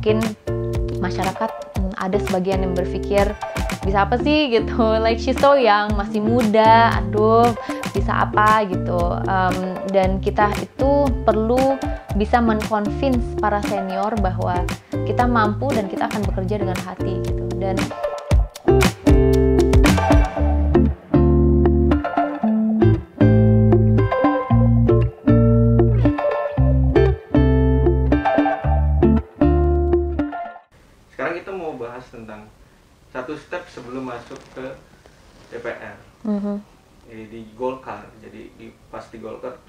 mungkin masyarakat ada sebagian yang berpikir bisa apa sih gitu, like she's so young, masih muda, aduh bisa apa gitu. Dan kita itu perlu bisa men-convince para senior bahwa kita mampu dan kita akan bekerja dengan hati gitu. Dan sekarang kita mau bahas tentang satu step sebelum masuk ke DPR. Di Golkar, jadi pas di Golkar,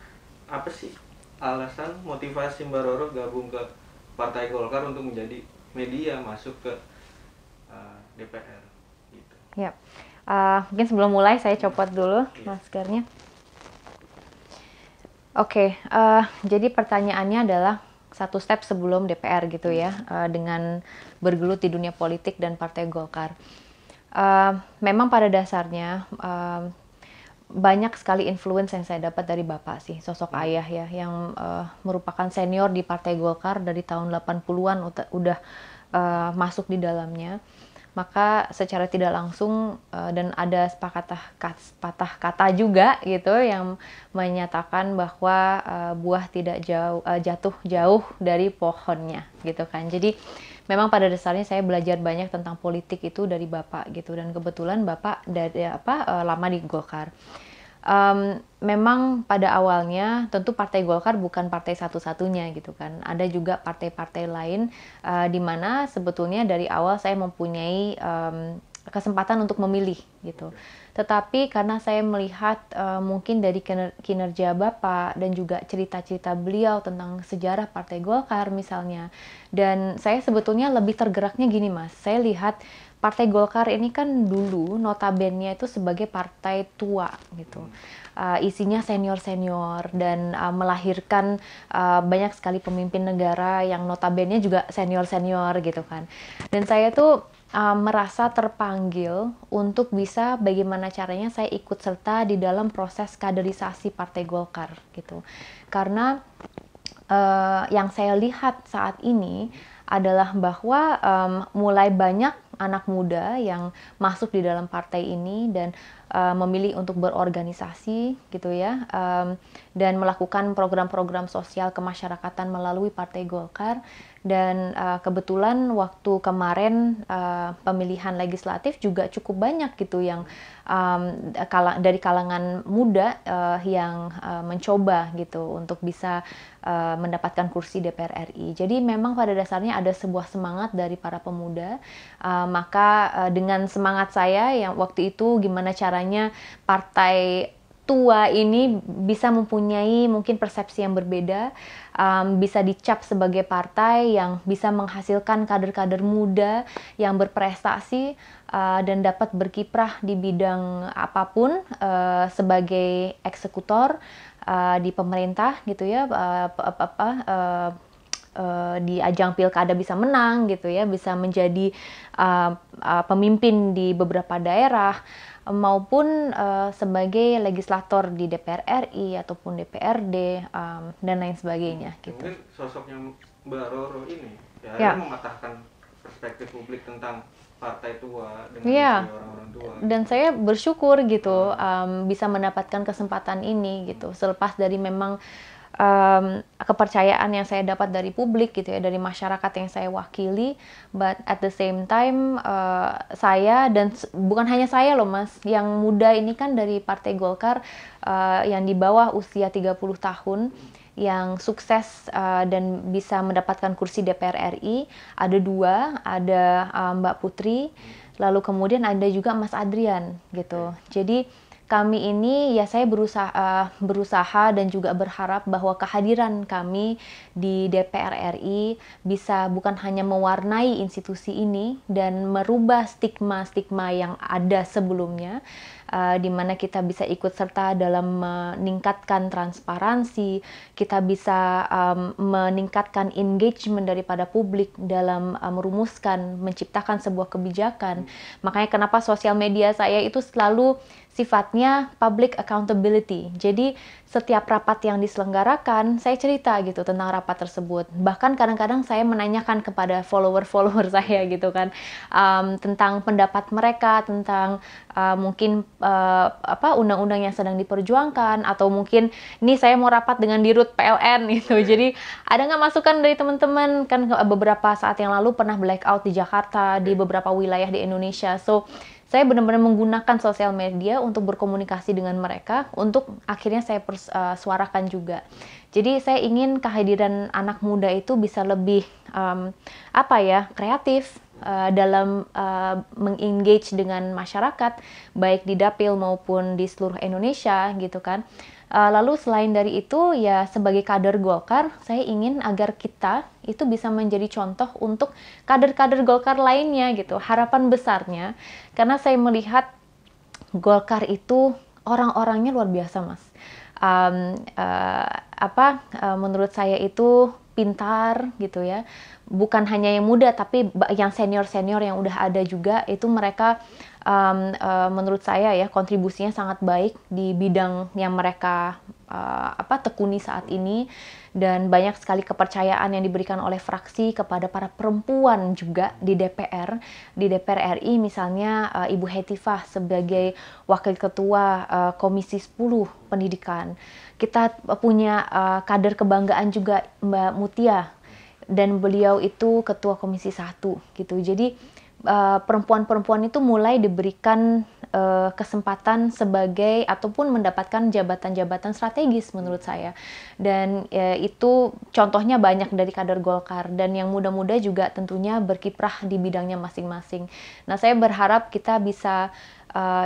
apa sih alasan motivasi Mbak Roro gabung ke Partai Golkar untuk menjadi media masuk ke DPR gitu? ya, mungkin sebelum mulai saya copot dulu maskernya. Oke, jadi pertanyaannya adalah satu step sebelum DPR gitu ya, dengan bergelut di dunia politik dan Partai Golkar. Memang pada dasarnya banyak sekali influence yang saya dapat dari Bapak sih, sosok ayah ya, yang merupakan senior di Partai Golkar dari tahun 80-an udah masuk di dalamnya. Maka secara tidak langsung dan ada patah kata juga gitu yang menyatakan bahwa buah tidak jatuh jauh dari pohonnya gitu kan. Jadi memang pada dasarnya saya belajar banyak tentang politik itu dari Bapak gitu, dan kebetulan Bapak lama di Golkar. Memang pada awalnya tentu Partai Golkar bukan partai satu-satunya gitu kan. Ada juga partai-partai lain di mana sebetulnya dari awal saya mempunyai kesempatan untuk memilih gitu. Tetapi karena saya melihat mungkin dari kinerja Bapak dan juga cerita-cerita beliau tentang sejarah Partai Golkar misalnya, dan saya sebetulnya lebih tergeraknya gini Mas, saya lihat Partai Golkar ini kan dulu notabene itu sebagai partai tua gitu. Isinya senior-senior dan melahirkan banyak sekali pemimpin negara yang notabene juga senior-senior gitu kan. Dan saya tuh merasa terpanggil untuk bisa bagaimana caranya saya ikut serta di dalam proses kaderisasi Partai Golkar gitu. Karena yang saya lihat saat ini adalah bahwa mulai banyak anak muda yang masuk di dalam partai ini dan memilih untuk berorganisasi gitu ya, dan melakukan program-program sosial kemasyarakatan melalui Partai Golkar. Dan kebetulan waktu kemarin pemilihan legislatif juga cukup banyak gitu yang dari kalangan muda yang mencoba gitu untuk bisa mendapatkan kursi DPR RI. Jadi memang pada dasarnya ada sebuah semangat dari para pemuda. Maka dengan semangat saya yang waktu itu gimana caranya partai tua ini bisa mempunyai mungkin persepsi yang berbeda, bisa dicap sebagai partai yang bisa menghasilkan kader-kader muda yang berprestasi dan dapat berkiprah di bidang apapun sebagai eksekutor di pemerintah gitu ya, di ajang pilkada bisa menang gitu ya, bisa menjadi pemimpin di beberapa daerah, maupun sebagai legislator di DPR RI ataupun DPRD dan lain sebagainya gitu. Mungkin sosoknya Mbak Roro ini ya. Mematahkan perspektif publik tentang partai tua dengan orang-orang tua. Dan saya bersyukur gitu bisa mendapatkan kesempatan ini gitu, selepas dari memang kepercayaan yang saya dapat dari publik gitu ya, dari masyarakat yang saya wakili. But at the same time saya, dan bukan hanya saya loh Mas, yang muda ini kan dari Partai Golkar yang di bawah usia 30 tahun yang sukses dan bisa mendapatkan kursi DPR RI ada dua, ada Mbak Putri, lalu kemudian ada juga Mas Adrian gitu. Jadi kami ini ya, saya berusaha dan juga berharap bahwa kehadiran kami di DPR RI bisa bukan hanya mewarnai institusi ini dan merubah stigma-stigma yang ada sebelumnya, di mana kita bisa ikut serta dalam meningkatkan transparansi, kita bisa meningkatkan engagement daripada publik dalam merumuskan, menciptakan sebuah kebijakan. Makanya kenapa sosial media saya itu selalu sifatnya public accountability. Jadi setiap rapat yang diselenggarakan, saya cerita gitu tentang rapat tersebut. Bahkan kadang-kadang saya menanyakan kepada follower-follower saya gitu kan, tentang pendapat mereka, tentang mungkin undang-undang yang sedang diperjuangkan, atau mungkin nih saya mau rapat dengan Dirut PLN gitu. Jadi ada nggak masukan dari teman-teman? Kan beberapa saat yang lalu pernah blackout di Jakarta, di beberapa wilayah di Indonesia. So saya benar-benar menggunakan sosial media untuk berkomunikasi dengan mereka, untuk akhirnya saya suarakan juga. Jadi saya ingin kehadiran anak muda itu bisa lebih kreatif dalam mengengage dengan masyarakat, baik di Dapil maupun di seluruh Indonesia gitu kan. Lalu selain dari itu, ya sebagai kader Golkar, saya ingin agar kita itu bisa menjadi contoh untuk kader-kader Golkar lainnya gitu. Harapan besarnya, karena saya melihat Golkar itu orang-orangnya luar biasa, Mas. Menurut saya itu pintar gitu ya. Bukan hanya yang muda, tapi yang senior-senior yang udah ada juga, itu mereka menurut saya ya kontribusinya sangat baik di bidang yang mereka tekuni saat ini, dan banyak sekali kepercayaan yang diberikan oleh fraksi kepada para perempuan juga di DPR RI, misalnya Ibu Hetifah sebagai Wakil Ketua Komisi 10 Pendidikan. Kita punya kader kebanggaan juga Mbak Mutia, dan beliau itu Ketua Komisi 1 gitu. Jadi perempuan-perempuan itu mulai diberikan kesempatan sebagai ataupun mendapatkan jabatan-jabatan strategis menurut saya. Dan itu contohnya banyak dari kader Golkar, dan yang muda-muda juga tentunya berkiprah di bidangnya masing-masing. Nah, saya berharap kita bisa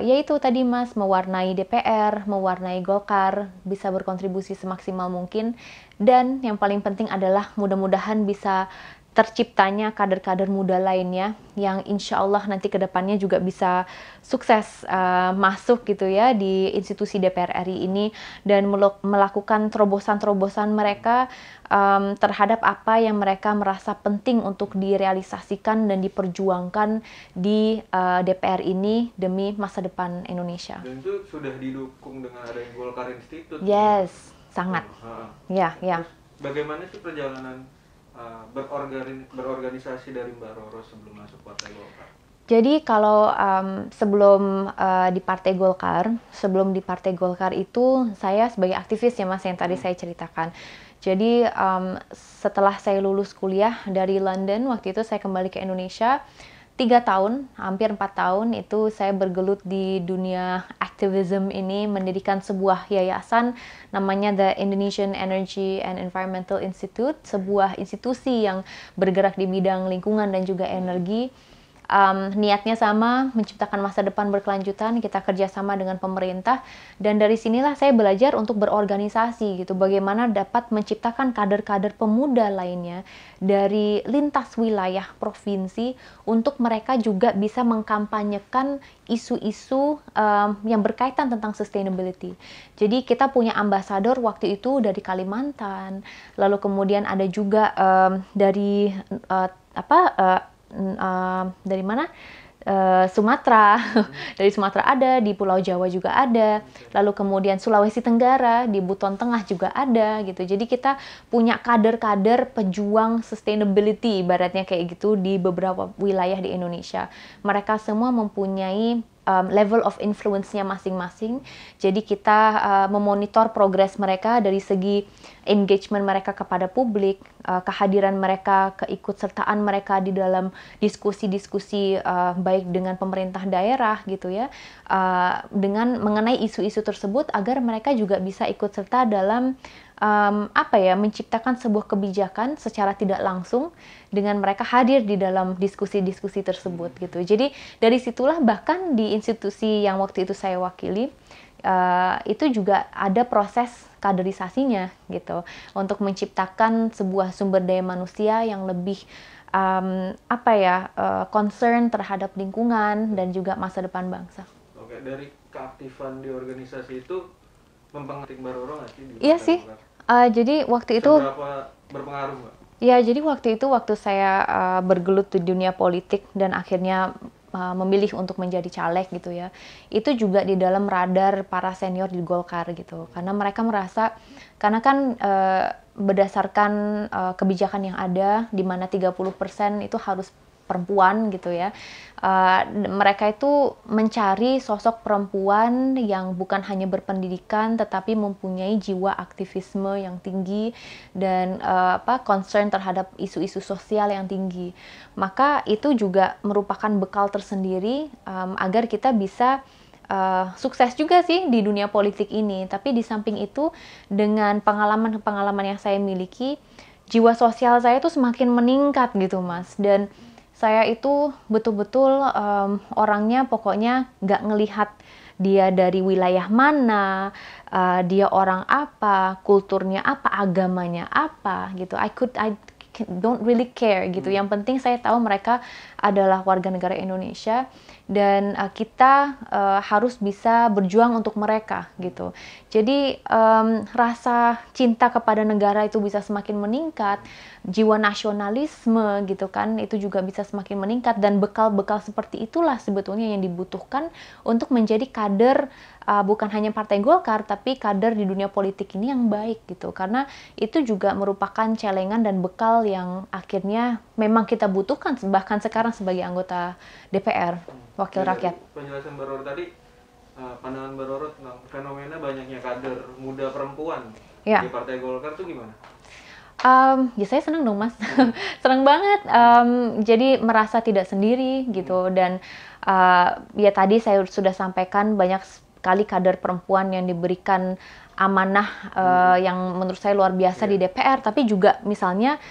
yaitu tadi Mas, mewarnai DPR, mewarnai Golkar, bisa berkontribusi semaksimal mungkin, dan yang paling penting adalah mudah-mudahan bisa terciptanya kader-kader muda lainnya yang insya Allah nanti ke depannya juga bisa sukses masuk gitu ya di institusi DPR RI ini, dan melakukan terobosan-terobosan mereka terhadap apa yang mereka merasa penting untuk direalisasikan dan diperjuangkan di DPR ini demi masa depan Indonesia. Dan itu sudah didukung dengan adanya Golkar Institute. Yes, sangat. Ya. Terus bagaimana sih perjalanan berorganisasi dari Mbak Roro sebelum masuk Partai Golkar? Jadi kalau sebelum di Partai Golkar itu saya sebagai aktivis ya Mas, yang tadi saya ceritakan. Jadi setelah saya lulus kuliah dari London, waktu itu saya kembali ke Indonesia. 3 tahun, hampir 4 tahun itu saya bergelut di dunia aktivisme ini, mendirikan sebuah yayasan namanya The Indonesian Energy and Environmental Institute, sebuah institusi yang bergerak di bidang lingkungan dan juga energi. Niatnya sama, menciptakan masa depan berkelanjutan, kita kerjasama dengan pemerintah, dan dari sinilah saya belajar untuk berorganisasi gitu, bagaimana dapat menciptakan kader-kader pemuda lainnya dari lintas wilayah provinsi untuk mereka juga bisa mengkampanyekan isu-isu yang berkaitan tentang sustainability. Jadi kita punya ambasador waktu itu dari Kalimantan, lalu kemudian ada juga dari dari mana? Sumatera, dari Sumatera ada, di Pulau Jawa juga ada, lalu kemudian Sulawesi Tenggara, di Buton Tengah juga ada gitu. Jadi kita punya kader-kader pejuang sustainability, ibaratnya kayak gitu, di beberapa wilayah di Indonesia. Mereka semua mempunyai level of influence-nya masing-masing. Jadi kita memonitor progres mereka dari segi engagement mereka kepada publik, kehadiran mereka, keikutsertaan mereka di dalam diskusi-diskusi baik dengan pemerintah daerah gitu ya, dengan mengenai isu-isu tersebut, agar mereka juga bisa ikut serta dalam menciptakan sebuah kebijakan secara tidak langsung dengan mereka hadir di dalam diskusi-diskusi tersebut gitu. Jadi dari situlah bahkan di institusi yang waktu itu saya wakili, itu juga ada proses kaderisasinya gitu, untuk menciptakan sebuah sumber daya manusia yang lebih concern terhadap lingkungan dan juga masa depan bangsa. Oke, dari keaktifan di organisasi itu mempengaruhi Mbak Roro nggak sih di Iya Partai sih. Golkar? Jadi waktu itu Seberapa berpengaruh Mbak? ya, jadi waktu saya bergelut di dunia politik dan akhirnya memilih untuk menjadi caleg gitu ya, itu juga di dalam radar para senior di Golkar gitu, karena mereka merasa, karena kan berdasarkan kebijakan yang ada, di mana 30% itu harus perempuan gitu ya, mereka itu mencari sosok perempuan yang bukan hanya berpendidikan tetapi mempunyai jiwa aktivisme yang tinggi dan concern terhadap isu-isu sosial yang tinggi. Maka itu juga merupakan bekal tersendiri agar kita bisa sukses juga sih di dunia politik ini. Tapi di samping itu, dengan pengalaman-pengalaman yang saya miliki, jiwa sosial saya tuh semakin meningkat gitu Mas. Dan saya itu betul-betul orangnya pokoknya nggak ngelihat dia dari wilayah mana, dia orang apa, kulturnya apa, agamanya apa gitu. I don't really care gitu. Yang penting saya tahu mereka adalah warga negara Indonesia dan kita harus bisa berjuang untuk mereka gitu. Jadi rasa cinta kepada negara itu bisa semakin meningkat, jiwa nasionalisme gitu kan itu juga bisa semakin meningkat, dan bekal-bekal seperti itulah sebetulnya yang dibutuhkan untuk menjadi kader bukan hanya Partai Golkar tapi kader di dunia politik ini yang baik gitu, karena itu juga merupakan celengan dan bekal yang akhirnya memang kita butuhkan bahkan sekarang sebagai anggota DPR, wakil rakyat. Penjelasan Mbak Roro tadi, pandangan Mbak Roro tentang fenomena banyaknya kader muda perempuan di Partai Golkar itu gimana? Ya saya senang dong Mas, senang banget. Jadi merasa tidak sendiri gitu, dan ya tadi saya sudah sampaikan banyak sekali kader perempuan yang diberikan amanah yang menurut saya luar biasa di DPR, tapi juga misalnya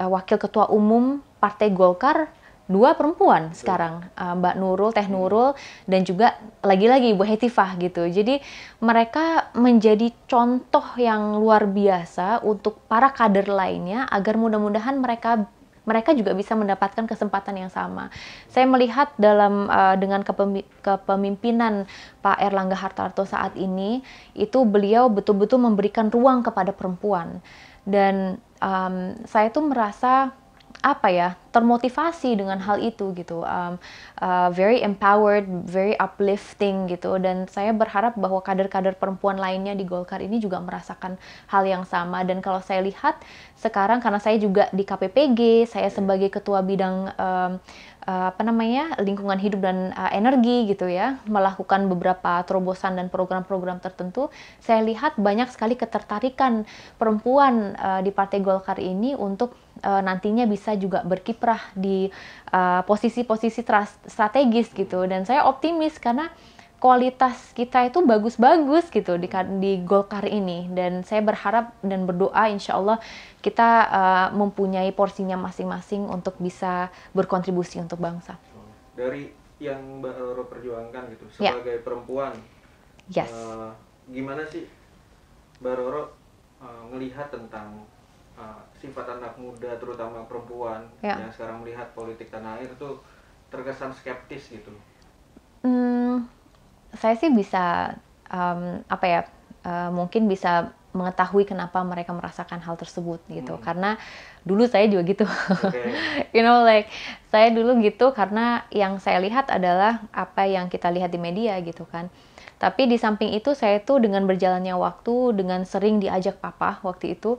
wakil ketua umum Partai Golkar 2 perempuan sekarang, Mbak Nurul, Teh Nurul, dan juga lagi-lagi Bu Hetifah gitu. Jadi mereka menjadi contoh yang luar biasa untuk para kader lainnya agar mudah-mudahan mereka juga bisa mendapatkan kesempatan yang sama. Saya melihat dengan kepemimpinan Pak Erlangga Hartarto saat ini, itu beliau betul-betul memberikan ruang kepada perempuan. Dan saya tuh merasa termotivasi dengan hal itu gitu, very empowered, very uplifting gitu, dan saya berharap bahwa kader-kader perempuan lainnya di Golkar ini juga merasakan hal yang sama. Dan kalau saya lihat sekarang, karena saya juga di KPPG, saya sebagai ketua bidang lingkungan hidup dan energi gitu ya, melakukan beberapa terobosan dan program-program tertentu, saya lihat banyak sekali ketertarikan perempuan di Partai Golkar ini untuk nantinya bisa juga berkiprah di posisi-posisi strategis gitu. Dan saya optimis karena kualitas kita itu bagus-bagus gitu di Golkar ini, dan saya berharap dan berdoa insya Allah kita mempunyai porsinya masing-masing untuk bisa berkontribusi untuk bangsa. Dari yang Mbak Roro perjuangkan gitu sebagai perempuan, gimana sih Mbak Roro melihat tentang sifat anak muda terutama perempuan yang sekarang melihat politik tanah air itu terkesan skeptis gitu? Saya sih bisa mungkin bisa mengetahui kenapa mereka merasakan hal tersebut gitu, karena dulu saya juga gitu. Saya dulu gitu karena yang saya lihat adalah apa yang kita lihat di media gitu kan. Tapi di samping itu saya tuh dengan berjalannya waktu, dengan sering diajak papa waktu itu,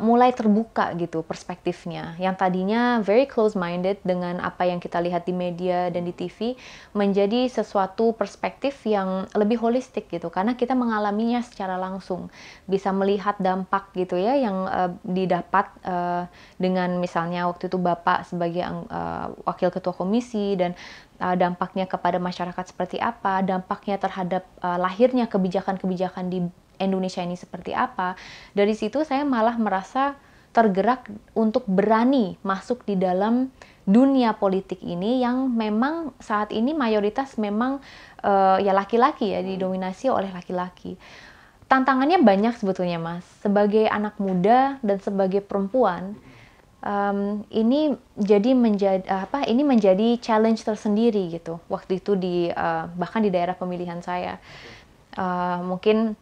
mulai terbuka gitu perspektifnya. Yang tadinya very close-minded dengan apa yang kita lihat di media dan di TV, menjadi sesuatu perspektif yang lebih holistik gitu. Karena kita mengalaminya secara langsung. Bisa melihat dampak gitu ya yang didapat dengan misalnya waktu itu Bapak sebagai wakil ketua komisi, dan dampaknya kepada masyarakat seperti apa, dampaknya terhadap lahirnya kebijakan-kebijakan di Indonesia ini seperti apa. Dari situ saya malah merasa tergerak untuk berani masuk di dalam dunia politik ini yang memang saat ini mayoritas memang ya laki-laki ya, didominasi oleh laki-laki. Tantangannya banyak sebetulnya Mas, sebagai anak muda dan sebagai perempuan. ini ini menjadi challenge tersendiri gitu waktu itu bahkan di daerah pemilihan saya. Mungkin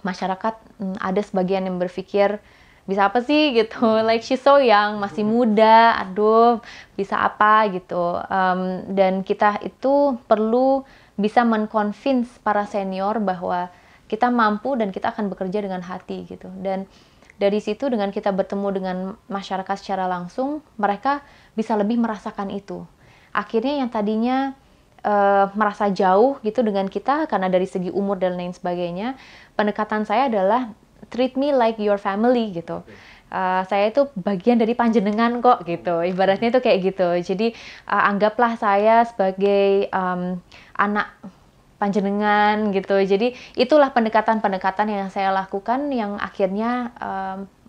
masyarakat ada sebagian yang berpikir bisa apa sih gitu, like she's so young, masih muda, aduh bisa apa gitu. Dan kita itu perlu bisa men-convince para senior bahwa kita mampu dan kita akan bekerja dengan hati gitu. Dan dari situ dengan kita bertemu dengan masyarakat secara langsung, mereka bisa lebih merasakan itu. Akhirnya yang tadinya merasa jauh gitu dengan kita karena dari segi umur dan lain sebagainya, pendekatan saya adalah treat me like your family gitu. Saya itu bagian dari panjenengan kok gitu, ibaratnya itu kayak gitu. Jadi anggaplah saya sebagai anak panjenengan gitu. Jadi itulah pendekatan-pendekatan yang saya lakukan yang akhirnya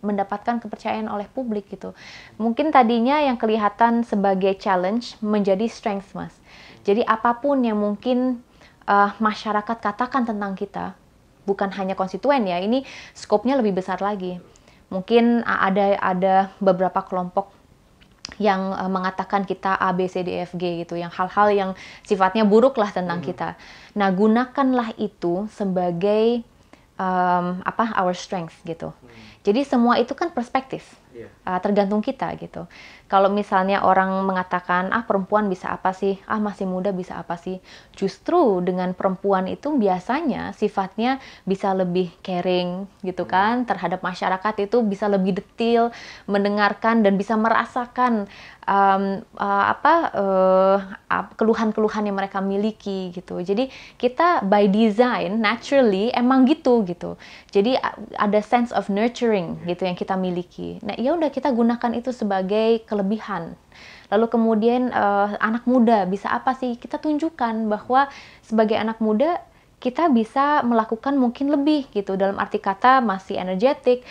mendapatkan kepercayaan oleh publik gitu. Mungkin tadinya yang kelihatan sebagai challenge menjadi strength, Mas. Jadi apapun yang mungkin masyarakat katakan tentang kita, bukan hanya konstituen ya, ini skopnya lebih besar lagi. Mungkin ada beberapa kelompok yang mengatakan kita A, B, C, D, F, G gitu, yang hal-hal yang sifatnya buruk lah tentang kita. Nah, gunakanlah itu sebagai our strength gitu. Jadi semua itu kan perspektif, tergantung kita gitu. Kalau misalnya orang mengatakan, perempuan bisa apa sih? Masih muda bisa apa sih? Justru dengan perempuan itu biasanya sifatnya bisa lebih caring gitu kan, terhadap masyarakat itu bisa lebih detail, mendengarkan dan bisa merasakan keluhan-keluhan yang mereka miliki gitu. Jadi kita by design naturally emang gitu. Jadi ada sense of nurturing gitu yang kita miliki. Nah, ya udah kita gunakan itu sebagai kelebihan. Lalu kemudian anak muda bisa apa sih? Kita tunjukkan bahwa sebagai anak muda kita bisa melakukan mungkin lebih gitu, dalam arti kata masih energetik.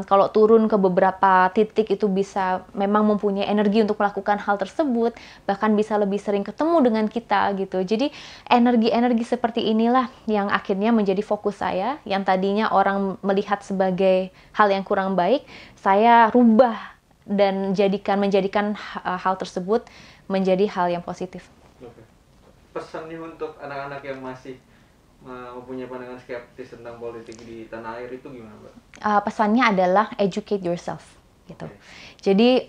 Kalau turun ke beberapa titik itu bisa memang mempunyai energi untuk melakukan hal tersebut, bahkan bisa lebih sering ketemu dengan kita gitu. Jadi energi-energi seperti inilah yang akhirnya menjadi fokus saya, yang tadinya orang melihat sebagai hal yang kurang baik, saya rubah dan menjadikan hal tersebut menjadi hal yang positif. Pesannya untuk anak-anak yang masih mempunyai pandangan skeptis tentang politik di tanah air itu gimana, Mbak? Pesannya adalah educate yourself gitu. Jadi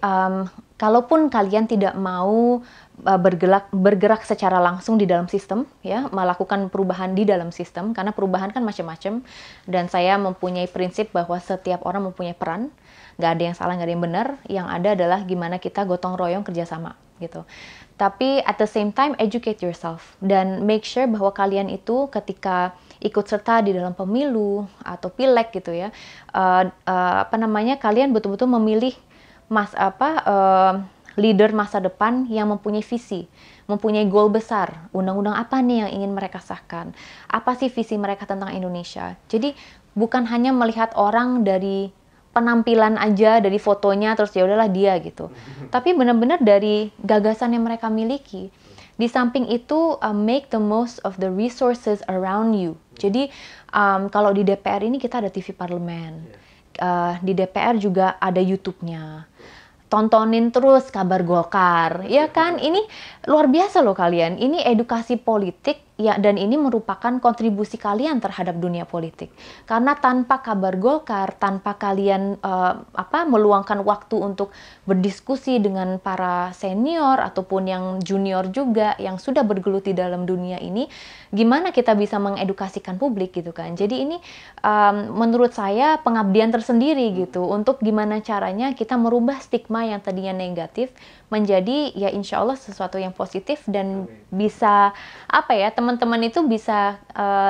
kalaupun kalian tidak mau bergerak secara langsung di dalam sistem, ya, melakukan perubahan di dalam sistem, karena perubahan kan macam-macam, dan saya mempunyai prinsip bahwa setiap orang mempunyai peran, nggak ada yang salah, nggak ada yang benar, yang ada adalah gimana kita gotong royong kerjasama gitu. Tapi at the same time educate yourself dan make sure bahwa kalian itu ketika ikut serta di dalam pemilu atau pileg gitu ya, kalian betul-betul memilih leader masa depan yang mempunyai visi, mempunyai goal besar. Undang-undang apa nih yang ingin mereka sahkan? Apa sih visi mereka tentang Indonesia? Jadi bukan hanya melihat orang dari penampilan aja, dari fotonya terus ya udahlah dia gitu. Tapi benar-benar dari gagasan yang mereka miliki. Di samping itu make the most of the resources around you. Jadi kalau di DPR ini kita ada TV parlemen. Di DPR juga ada YouTube-nya. Tontonin terus kabar Golkar, ya kan? Ini luar biasa loh kalian. Ini edukasi politik ya, dan ini merupakan kontribusi kalian terhadap dunia politik. Karena tanpa kabar Golkar, tanpa kalian meluangkan waktu untuk berdiskusi dengan para senior ataupun yang junior juga yang sudah bergeluti dalam dunia ini, gimana kita bisa mengedukasikan publik gitu kan? Jadi ini menurut saya pengabdian tersendiri gitu untuk gimana caranya kita merubah stigma yang tadinya negatif menjadi ya insya Allah sesuatu yang positif dan bisa teman-teman itu bisa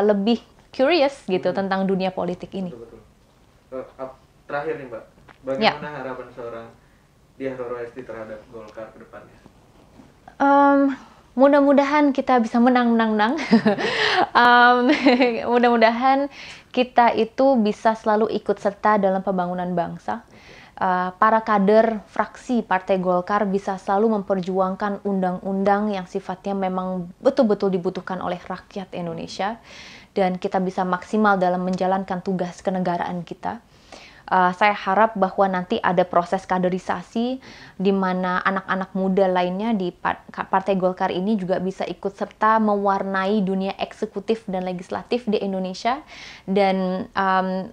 lebih curious gitu tentang dunia politik ini. Betul. Terakhir nih Mbak, bagaimana harapan seorang Diah Roro Esti terhadap Golkar ke depannya? Mudah-mudahan kita bisa menang. Mudah-mudahan kita itu bisa selalu ikut serta dalam pembangunan bangsa. Para kader fraksi Partai Golkar bisa selalu memperjuangkan undang-undang yang sifatnya memang betul-betul dibutuhkan oleh rakyat Indonesia, dan kita bisa maksimal dalam menjalankan tugas kenegaraan kita. Saya harap bahwa nanti ada proses kaderisasi di mana anak-anak muda lainnya di Partai Golkar ini juga bisa ikut serta mewarnai dunia eksekutif dan legislatif di Indonesia, dan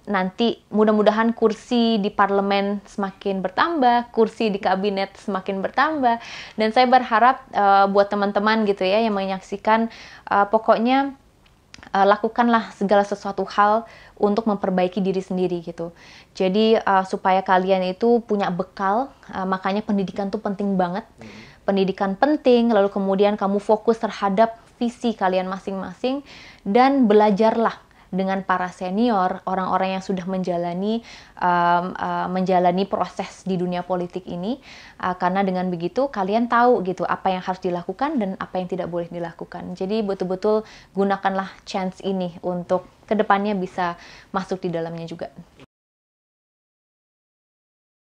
nanti mudah-mudahan kursi di parlemen semakin bertambah, kursi di kabinet semakin bertambah, dan saya berharap buat teman-teman gitu ya yang menyaksikan, pokoknya lakukanlah segala sesuatu hal untuk memperbaiki diri sendiri gitu. Jadi supaya kalian itu punya bekal, makanya pendidikan tuh penting banget. Pendidikan penting, lalu kemudian kamu fokus terhadap visi kalian masing-masing dan belajarlah dengan para senior, orang-orang yang sudah menjalani proses di dunia politik ini, karena dengan begitu kalian tahu gitu apa yang harus dilakukan dan apa yang tidak boleh dilakukan. Jadi betul-betul gunakanlah chance ini untuk kedepannya bisa masuk di dalamnya juga.